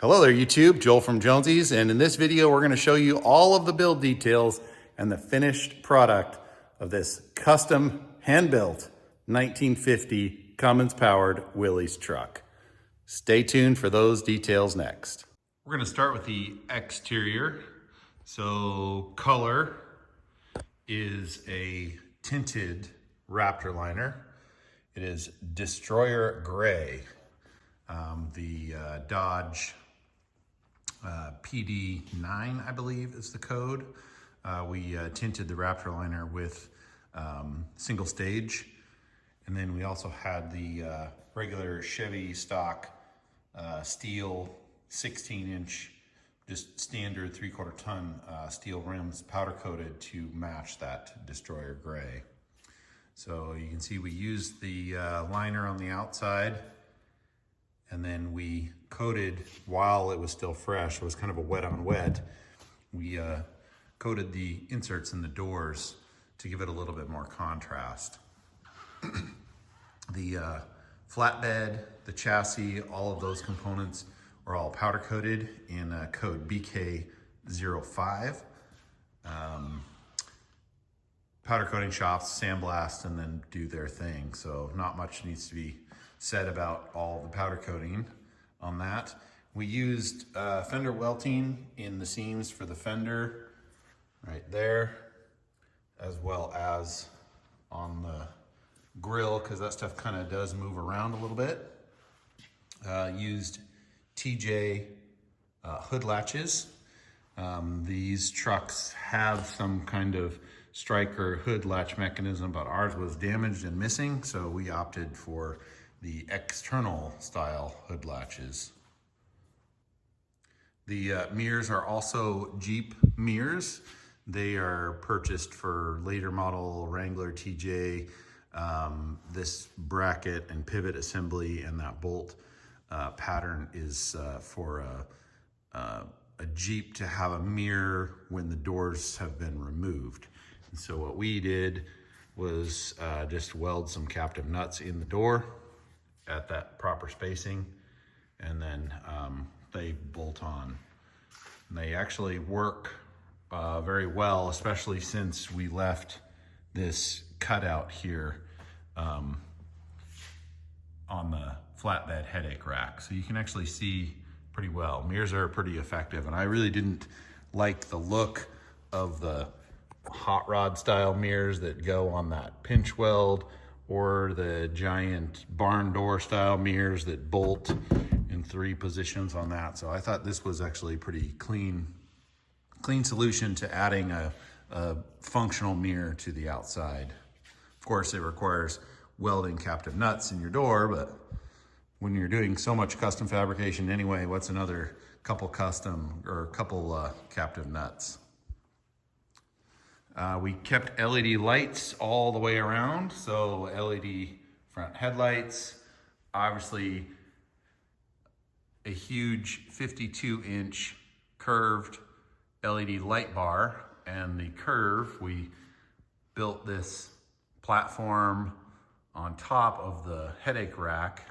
Hello there YouTube, Joel from Jonesy's, and in this video we're going to show you all of the build details and the finished product of this custom hand-built 1950 Cummins powered Willys truck. Stay tuned for those details next. We're going to start with the exterior. So color is a tinted Raptor liner. It is Destroyer Gray. The Dodge PD9, I believe is the code. We tinted the Raptor liner with single stage. And then we also had the regular Chevy stock steel 16-inch, just standard 3/4 ton steel rims powder coated to match that Destroyer Gray. So you can see we used the liner on the outside, and then we coated while it was still fresh. It was kind of a wet on wet. We coated the inserts in the doors to give it a little bit more contrast. The flatbed, the chassis, all of those components are all powder coated in code BK05. Powder coating shops sandblast and then do their thing. So not much needs to be said about all the powder coating on that. We used Fender welting in the seams for the fender right there, as well as on the grill, because that stuff kind of does move around a little bit. Used TJ hood latches. These trucks have some kind of striker hood latch mechanism, but ours was damaged and missing, so we opted for the external style hood latches. The mirrors are also Jeep mirrors. They are purchased for later model Wrangler TJ. This bracket and pivot assembly and that bolt pattern is for a Jeep to have a mirror when the doors have been removed. And so what we did was just weld some captive nuts in the door at that proper spacing, and then they bolt on. And they actually work very well, especially since we left this cutout here on the flatbed headache rack. So you can actually see pretty well. Mirrors are pretty effective, and I really didn't like the look of the hot rod style mirrors that go on that pinch weld, or the giant barn door style mirrors that bolt in 3 positions on that. So I thought this was actually a pretty clean solution to adding a functional mirror to the outside. Of course, it requires welding captive nuts in your door, but when you're doing so much custom fabrication anyway, what's another couple captive nuts? We kept LED lights all the way around. So LED front headlights, obviously a huge 52-inch curved LED light bar, and the curve, we built this platform on top of the headache rack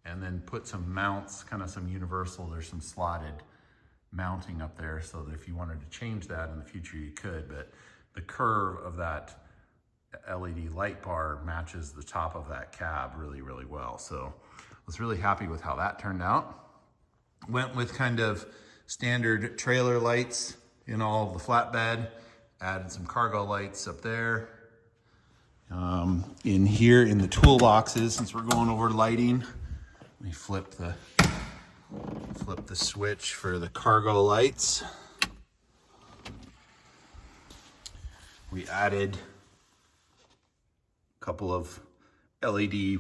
and then put some mounts, kind of some universal, there's some slotted mounting up there so that if you wanted to change that in the future, you could. But the curve of that LED light bar matches the top of that cab really, really well. So I was really happy with how that turned out. Went with kind of standard trailer lights in all of the flatbed, added some cargo lights up there. In here in the toolboxes, since we're going over lighting, let me flip the switch for the cargo lights. We added a couple of LED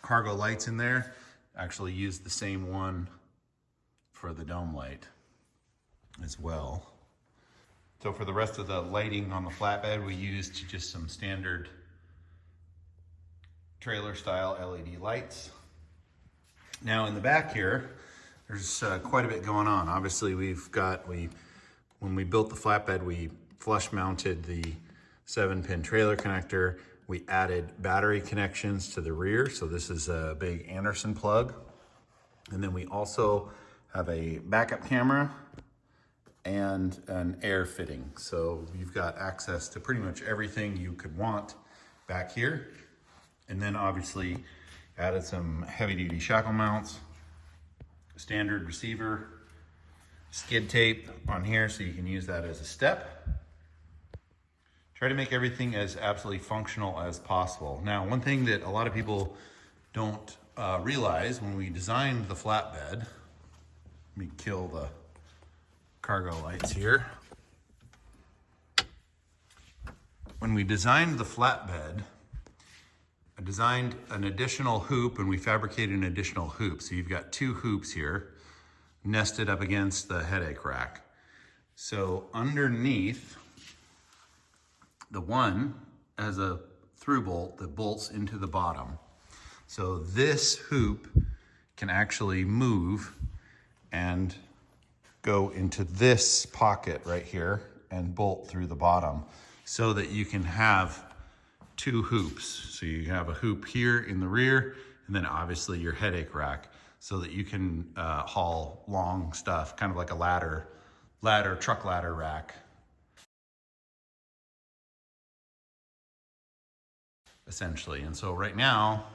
cargo lights in there. Actually used the same one for the dome light as well. So for the rest of the lighting on the flatbed, we used just some standard trailer style LED lights. Now in the back here, there's quite a bit going on. Obviously when we built the flatbed, we flush mounted the 7-pin trailer connector. We added battery connections to the rear. So this is a big Anderson plug. And then we also have a backup camera and an air fitting. So you've got access to pretty much everything you could want back here. And then obviously added some heavy duty shackle mounts, standard receiver, skid tape on here so you can use that as a step. Try to make everything as absolutely functional as possible. Now, one thing that a lot of people don't realize when we designed the flatbed, let me kill the cargo lights here. When we designed the flatbed, I designed an additional hoop and we fabricated an additional hoop. So you've got 2 hoops here nested up against the headache rack. So underneath, the one has a through bolt that bolts into the bottom. So this hoop can actually move and go into this pocket right here and bolt through the bottom so that you can have 2 hoops. So you have a hoop here in the rear and then obviously your headache rack so that you can haul long stuff, kind of like a truck ladder rack. Essentially. And so right now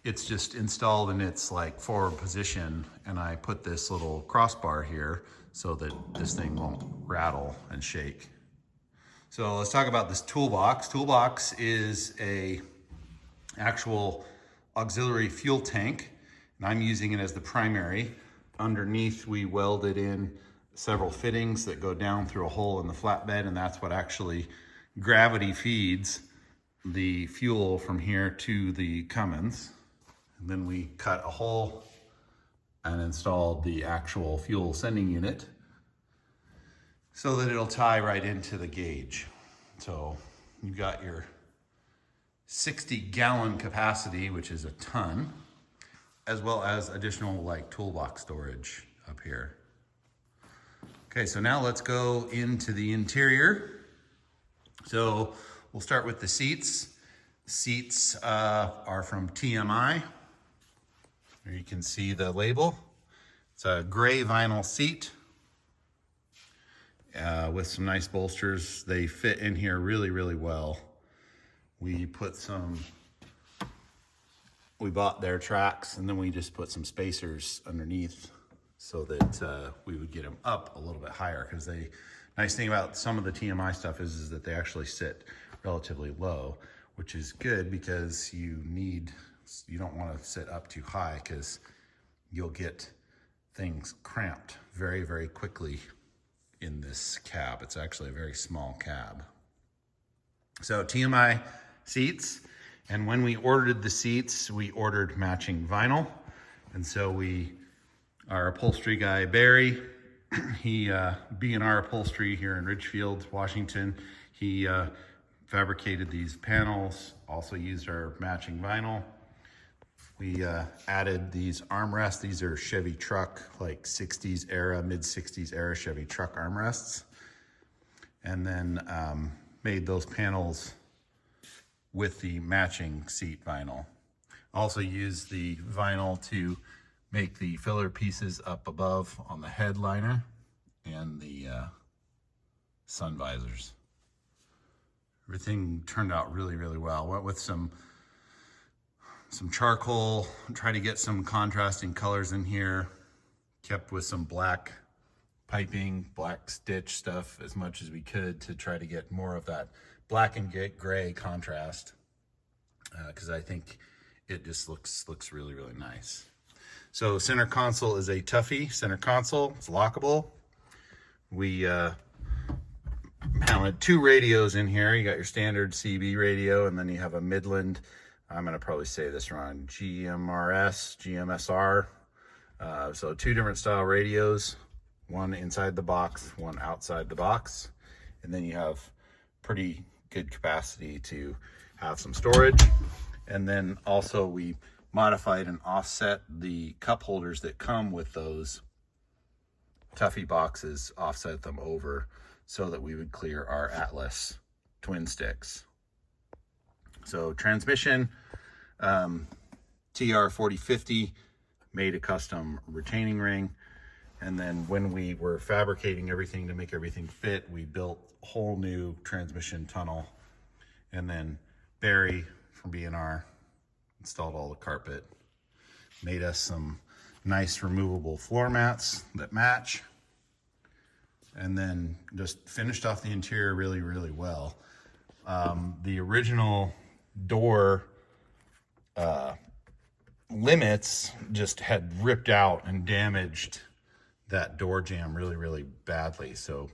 it's just installed in its like forward position, and I put this little crossbar here so that this thing won't rattle and shake. So let's talk about this toolbox. Toolbox is a actual auxiliary fuel tank, and I'm using it as the primary. Underneath we welded in several fittings that go down through a hole in the flatbed, and that's what actually gravity feeds the fuel from here to the Cummins. And then we cut a hole and installed the actual fuel sending unit so that it'll tie right into the gauge. So you've got your 60-gallon capacity, which is a ton, as well as additional like toolbox storage up here. Okay, so now let's go into the interior. So we'll start with the seats. Seats are from TMI. There you can see the label. It's a gray vinyl seat with some nice bolsters. They fit in here really, really well. We bought their tracks and then we just put some spacers underneath so that we would get them up a little bit higher, because nice thing about some of the TMI stuff is that they actually sit relatively low, which is good because you don't want to sit up too high because you'll get things cramped very, very quickly in this cab. It's actually a very small cab. So TMI seats, and when we ordered the seats, we ordered matching vinyl. And so our upholstery guy, Barry, he, B&R Upholstery here in Ridgefield, Washington, he fabricated these panels, also used our matching vinyl. We added these armrests. These are Chevy truck, like 60s era, mid 60s era Chevy truck armrests. And then made those panels with the matching seat vinyl. Also used the vinyl to make the filler pieces up above on the headliner and the sun visors. Everything turned out really, really well. Went with some charcoal, tried to get some contrasting colors in here. Kept with some black piping, black stitch stuff as much as we could to try to get more of that black and gray contrast, because I think it just looks really, really nice. So center console is a Tuffy center console. It's lockable. We mounted 2 radios in here. You got your standard CB radio, and then you have a Midland, I'm gonna probably say this wrong, GMSR. So 2 different style radios, one inside the box, one outside the box. And then you have pretty good capacity to have some storage. And then also we modified and offset the cup holders that come with those Tuffy boxes, offset them over so that we would clear our Atlas twin sticks. So transmission, TR 4050 made a custom retaining ring. And then when we were fabricating everything to make everything fit, we built a whole new transmission tunnel. And then Barry from B&R installed all the carpet, made us some nice removable floor mats that match, and then just finished off the interior really, really well. The original door limits just had ripped out and damaged that door jamb really, really badly. So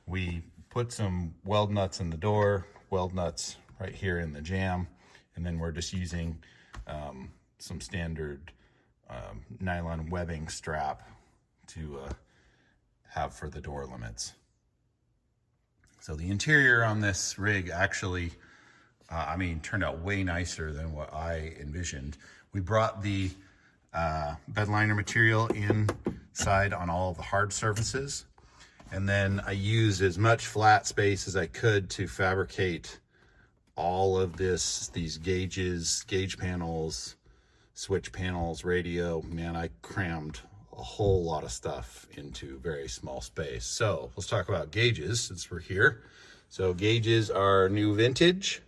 we put some weld nuts in the door, weld nuts right here in the jamb, and then we're just using some standard nylon webbing strap to have for the door limits. So the interior on this rig actually, turned out way nicer than what I envisioned. We brought the bed liner material inside on all of the hard surfaces, and then I used as much flat space as I could to fabricate all of these gauges, gauge panels, switch panels, radio. Man, I crammed a whole lot of stuff into very small space. So let's talk about gauges since we're here. So gauges are new vintage.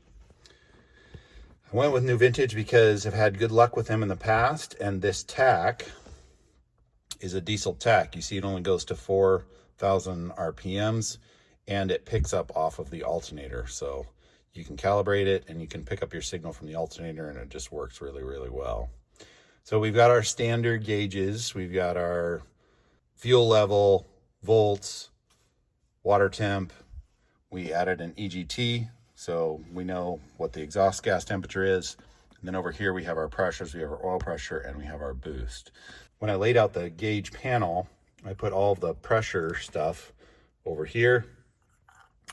I went with new vintage because I've had good luck with them in the past, and this tack is a diesel tack. You see it only goes to 4,000 RPMs, and it picks up off of the alternator. So you can calibrate it and you can pick up your signal from the alternator, and it just works really, really well. So we've got our standard gauges. We've got our fuel level, volts, water temp. We added an EGT, so we know what the exhaust gas temperature is. And then over here we have our pressures, we have our oil pressure, and we have our boost. When I laid out the gauge panel, I put all of the pressure stuff over here,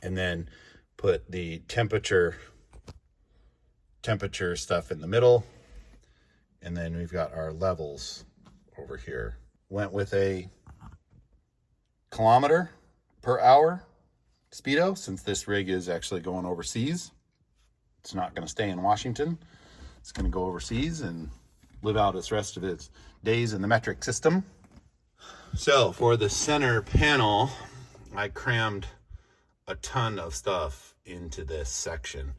and then put the temperature stuff in the middle, and then we've got our levels over here. Went with a kilometer per hour speedo, since this rig is actually going overseas. It's not going to stay in Washington. It's going to go overseas and live out its rest of its days in the metric system. So for the center panel, I crammed a ton of stuff into this section.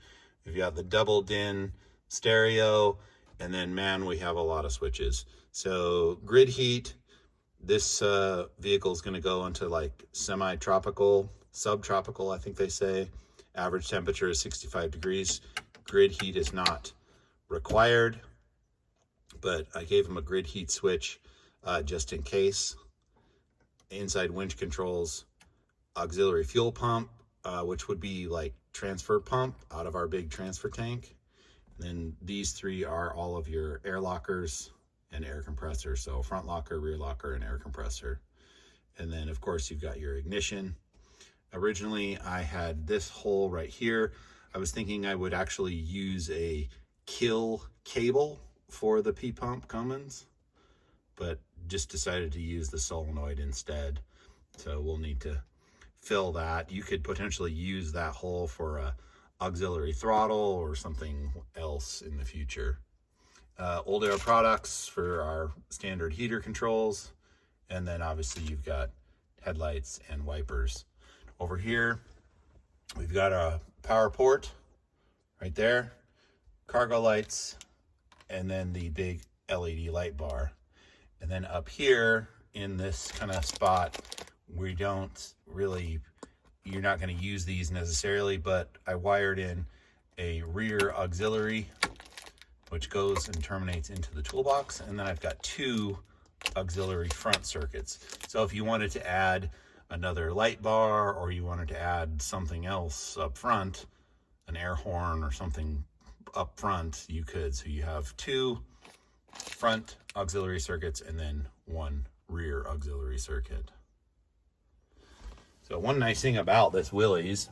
We've got the double DIN stereo, and then, man, we have a lot of switches. So grid heat, this vehicle is going to go into like semi-tropical, subtropical, I think they say. Average temperature is 65 degrees. Grid heat is not required, but I gave them a grid heat switch just in case. Inside winch controls, auxiliary fuel pump, which would be like transfer pump out of our big transfer tank. And then these three are all of your air lockers and air compressor. So front locker, rear locker, and air compressor. And then of course you've got your ignition. Originally I had this hole right here. I was thinking I would actually use a kill cable for the P-pump Cummins, but just decided to use the solenoid instead. So we'll need to fill that. You could potentially use that hole for a auxiliary throttle or something else in the future. Old Air products for our standard heater controls, and then obviously you've got headlights and wipers. Over here we've got a power port right there, cargo lights, and then the big LED light bar. And then up here in this kind of spot, we don't really, you're not going to use these necessarily, but I wired in a rear auxiliary, which goes and terminates into the toolbox. And then I've got two auxiliary front circuits. So if you wanted to add another light bar, or you wanted to add something else up front, an air horn or something up front, you could. So you have two front auxiliary circuits and then one rear auxiliary circuit. So one nice thing about this Willys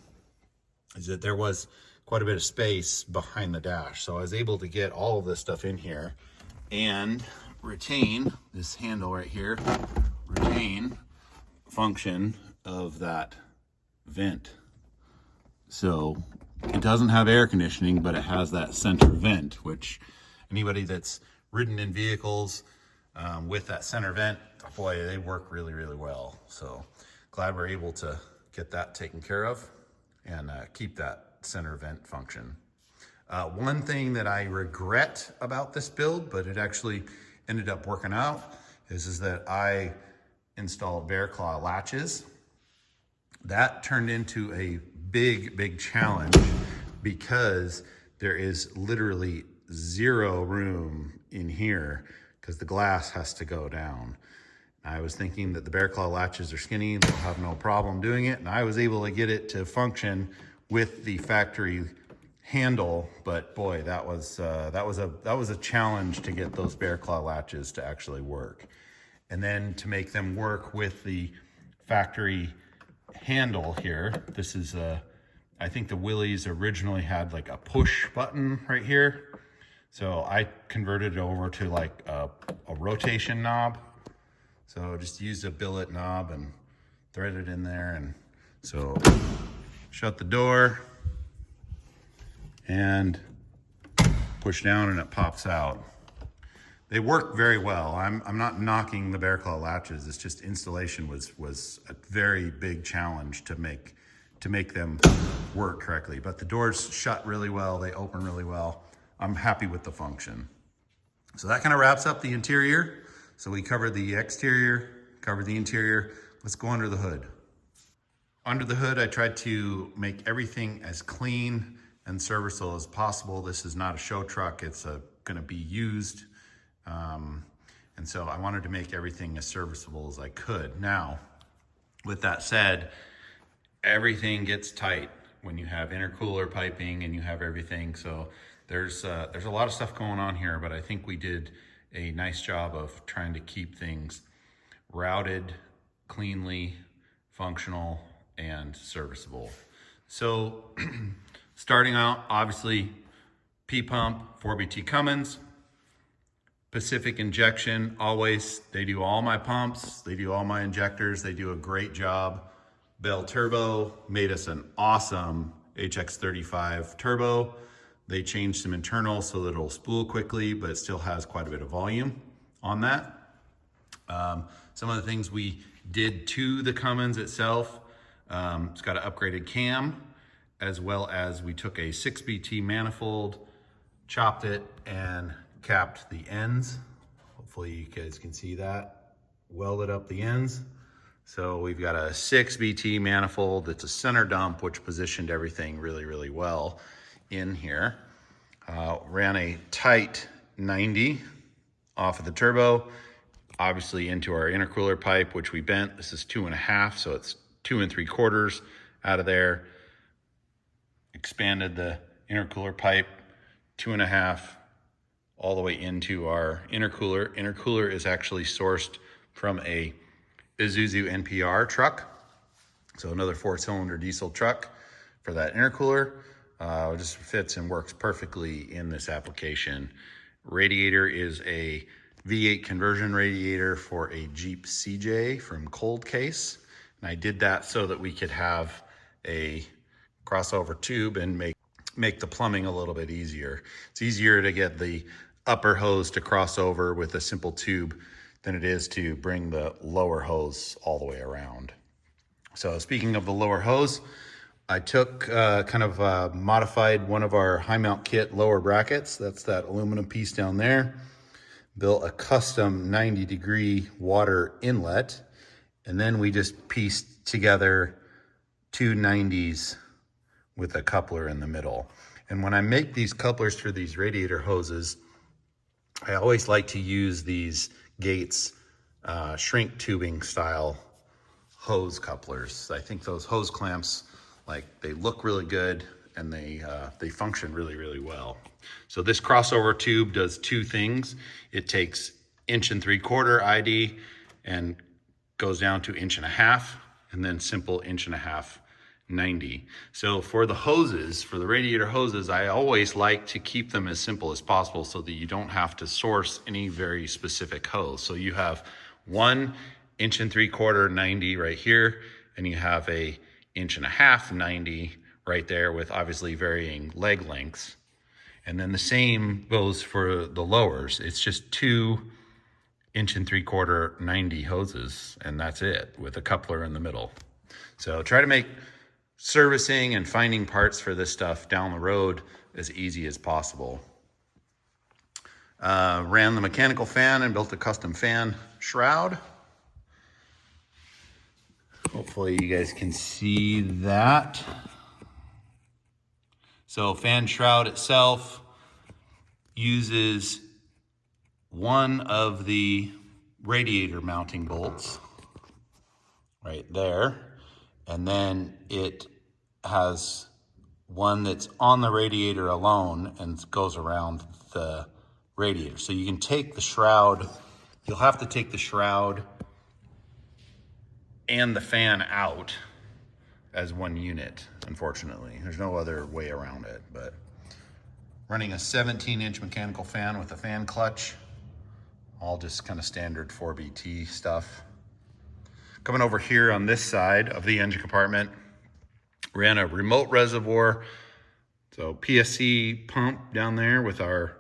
is that there was quite a bit of space behind the dash. So I was able to get all of this stuff in here and retain this handle right here, retain function of that vent. So it doesn't have air conditioning, but it has that center vent, which anybody that's ridden in vehicles with that center vent. Boy, they work really, really well. So glad we're able to get that taken care of and keep that center vent function. One thing that I regret about this build, but it actually ended up working out, is that I installed bear claw latches. That turned into a big challenge because there is literally zero room in here because the glass has to go down. I was thinking that the bear claw latches are skinny, they'll have no problem doing it, and I was able to get it to function with the factory handle, but boy, that was a challenge to get those bear claw latches to actually work, and then to make them work with the factory handle here. This is I think the Willys originally had like a push button right here, so I converted it over to like a rotation knob. So just used a billet knob and threaded it in there, and so shut the door and push down and it pops out. They work very well. I'm not knocking the bear claw latches. It's just installation was a very big challenge to make them work correctly. But the doors shut really well. They open really well. I'm happy with the function. So that kind of wraps up the interior. So we covered the exterior, covered the interior. Let's go under the hood. Under the hood, I tried to make everything as clean and serviceable as possible. This is not a show truck. It's gonna be used. And so I wanted to make everything as serviceable as I could. Now, with that said, everything gets tight when you have intercooler piping and you have everything. So there's a lot of stuff going on here, but I think we did a nice job of trying to keep things routed, cleanly, functional, and serviceable. So starting out, obviously, P-pump, 4BT Cummins, Pacific injection, always, they do all my pumps, they do all my injectors, they do a great job. Bell Turbo made us an awesome HX35 turbo. They changed some internals so that it'll spool quickly, but it still has quite a bit of volume on that. Some of the things we did to the Cummins itself, it's got an upgraded cam, as well as we took a 6BT manifold, chopped it, and capped the ends. Hopefully you guys can see that. Welded up the ends. So we've got a 6BT manifold that's a center dump, which positioned everything really, really well in here. Ran a tight 90 off of the turbo, obviously into our intercooler pipe, which we bent. This is 2.5, so it's 2 3/4 out of there. Expanded the intercooler pipe 2.5 all the way into our intercooler. Intercooler is actually sourced from a Isuzu NPR truck. So another 4-cylinder diesel truck for that intercooler. It just fits and works perfectly in this application. Radiator is a V8 conversion radiator for a Jeep CJ from Cold Case. And I did that so that we could have a crossover tube and make the plumbing a little bit easier. It's easier to get the upper hose to cross over with a simple tube than it is to bring the lower hose all the way around. So speaking of the lower hose, I took modified one of our high mount kit lower brackets. That's that aluminum piece down there. Built a custom 90-degree water inlet. And then we just pieced together two 90s with a coupler in the middle. And when I make these couplers for these radiator hoses, I always like to use these Gates shrink tubing style hose couplers. I think those hose clamps, they look really good and they function really, really well. So this crossover tube does two things. It takes 1 3/4 ID and goes down to 1.5 inches, and then simple 1.5 90. So for the hoses, for the radiator hoses, I always like to keep them as simple as possible so that you don't have to source any very specific hose. So you have 1 3/4 90 right here, and you have a 1.5 90 right there with obviously varying leg lengths. And then the same goes for the lowers. It's just two 1.75" 90 hoses, and that's it, with a coupler in the middle. So try to make servicing and finding parts for this stuff down the road as easy as possible. Ran the mechanical fan and built a custom fan shroud. Hopefully you guys can see that. So fan shroud itself uses one of the radiator mounting bolts right there. And then it has one that's on the radiator alone and goes around the radiator. So you can take the shroud, you'll have to take the shroud and the fan out as one unit, unfortunately. There's no other way around it, but running a 17-inch mechanical fan with a fan clutch, all just kind of standard 4BT stuff. Coming over here on this side of the engine compartment, ran a remote reservoir, so PSC pump down there with our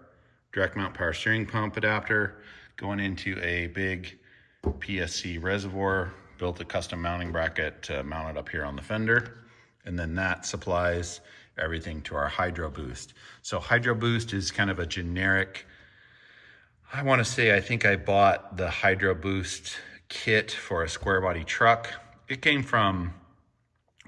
direct mount power steering pump adapter, going into a big PSC reservoir. Built a custom mounting bracket to mount it up here on the fender. And then that supplies everything to our Hydro Boost. So Hydro Boost is kind of a generic, I want to say, I think I bought the Hydro Boost kit for a square body truck. It came from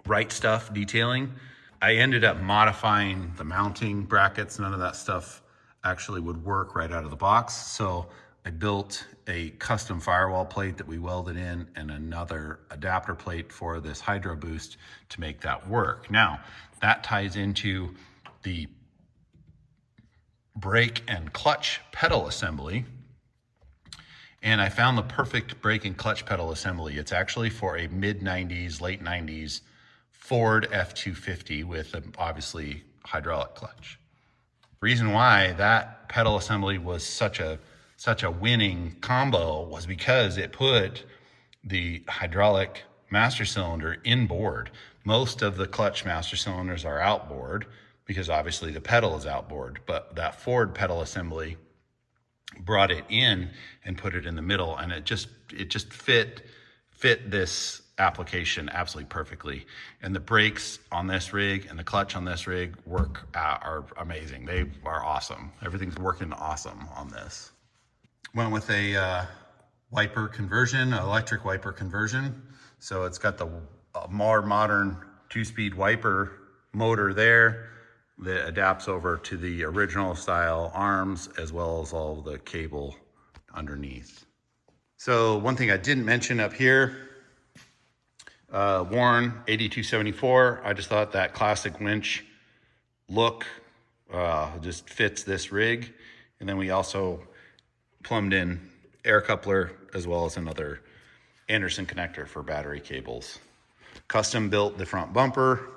Right Stuff Detailing. I ended up modifying the mounting brackets. None of that stuff actually would work right out of the box. So I built a custom firewall plate that we welded in and another adapter plate for this Hydro Boost to make that work. Now, that ties into the brake and clutch pedal assembly. And I found the perfect brake and clutch pedal assembly. It's actually for a mid-90s, late 90s Ford F-250 with obviously hydraulic clutch. Reason why that pedal assembly was such a winning combo was because it put the hydraulic master cylinder inboard. Most of the clutch master cylinders are outboard because obviously the pedal is outboard, but that Ford pedal assembly brought it in and put it in the middle, and it just fit this application absolutely perfectly. And the brakes on this rig and the clutch on this rig are amazing. They are awesome. Everything's working awesome on this. Went with a wiper conversion, electric wiper conversion. So it's got the more modern 2-speed wiper motor there that adapts over to the original style arms, as well as all the cable underneath. So one thing I didn't mention up here, Warren 8274. I just thought that classic winch look just fits this rig. And then we also plumbed in air coupler as well as another Anderson connector for battery cables. Custom built the front bumper,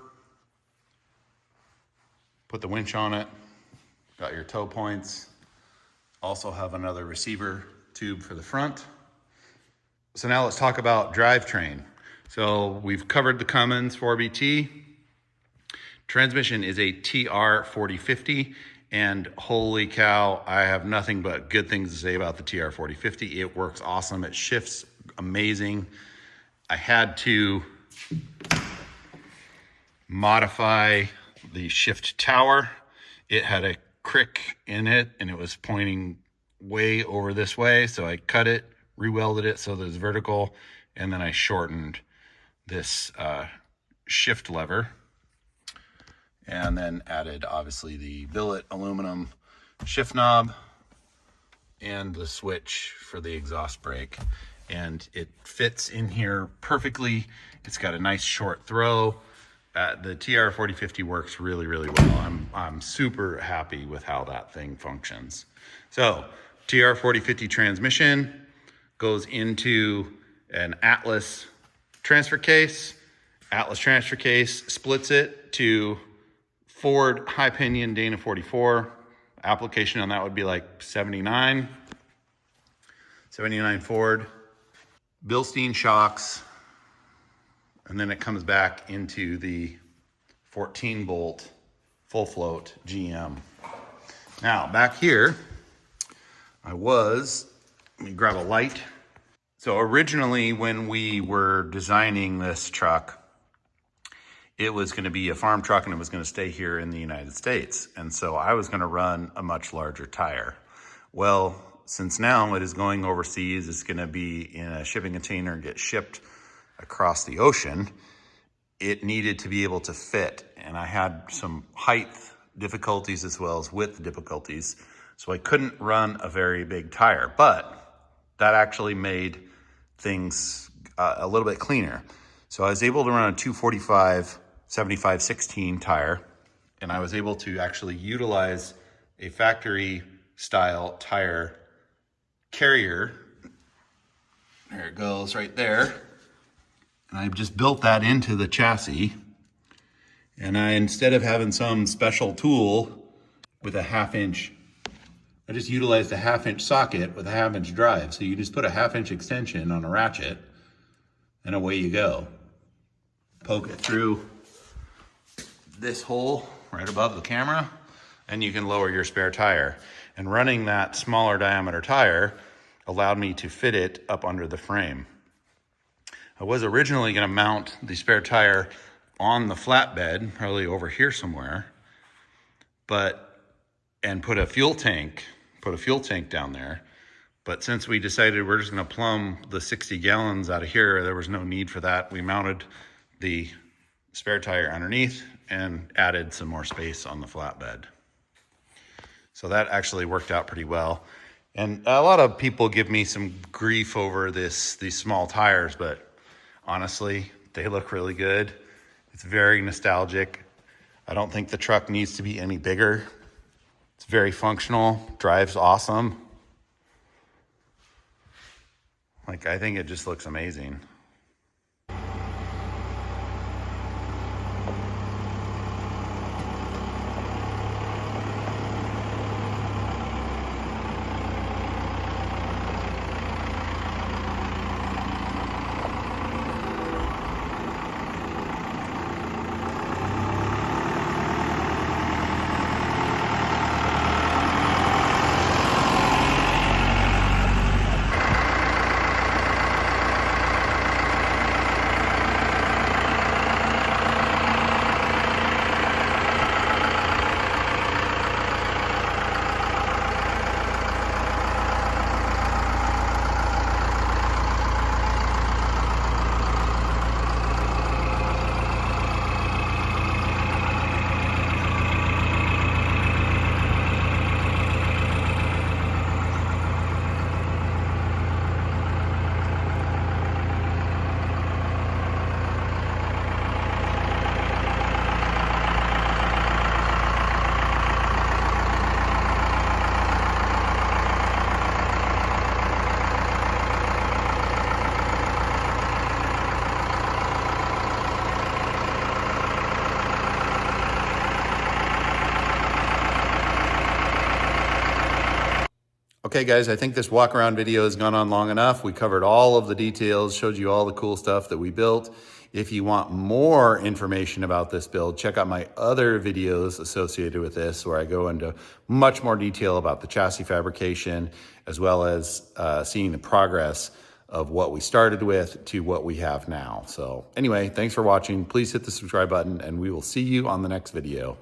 put the winch on it, got your tow points. Also have another receiver tube for the front. So now let's talk about drivetrain. So we've covered the Cummins 4BT. Transmission is a TR4050, and holy cow, I have nothing but good things to say about the TR4050. It works awesome. It shifts amazing. I had to modify the shift tower. It had a crick in it and it was pointing way over this way. So I cut it, re-welded it so that it's vertical, and then I shortened this shift lever, and then added obviously the billet aluminum shift knob and the switch for the exhaust brake. And it fits in here perfectly. It's got a nice short throw. The TR4050 works really, really well. I'm super happy with how that thing functions. So TR4050 transmission goes into an Atlas transfer case. Atlas transfer case splits it to Ford high pinion Dana 44. Application on that would be like 79 Ford. Bilstein shocks, and then it comes back into the 14 bolt full float GM. Now back here, I was Let me grab a light. So originally when we were designing this truck, it was going to be a farm truck and it was going to stay here in the United States. And so I was going to run a much larger tire. Well, since now it is going overseas, it's going to be in a shipping container and get shipped across the ocean. It needed to be able to fit. And I had some height difficulties as well as width difficulties. So I couldn't run a very big tire, but that actually made things a little bit cleaner. So I was able to run a 245 75/16 tire, and I was able to actually utilize a factory style tire carrier. There it goes right there. And I just built that into the chassis. And instead of having some special tool with a 1/2 inch, I just utilized a 1/2 inch socket with a 1/2 inch drive. So you just put a 1/2 inch extension on a ratchet and away you go. Poke it through this hole right above the camera and you can lower your spare tire. And running that smaller diameter tire allowed me to fit it up under the frame. I was originally going to mount the spare tire on the flatbed, probably over here somewhere, and put a fuel tank down there. But since we decided we're just going to plumb the 60 gallons out of here, there was no need for that. We mounted the spare tire underneath and added some more space on the flatbed. So that actually worked out pretty well. And a lot of people give me some grief over these small tires, but honestly, they look really good. It's very nostalgic. I don't think the truck needs to be any bigger. It's very functional, drives awesome. Like, I think it just looks amazing. Okay guys, I think this walk around video has gone on long enough. We covered all of the details, showed you all the cool stuff that we built. If you want more information about this build, check out my other videos associated with this, where I go into much more detail about the chassis fabrication, as well as seeing the progress of what we started with to what we have now. So anyway, thanks for watching. Please hit the subscribe button and we will see you on the next video.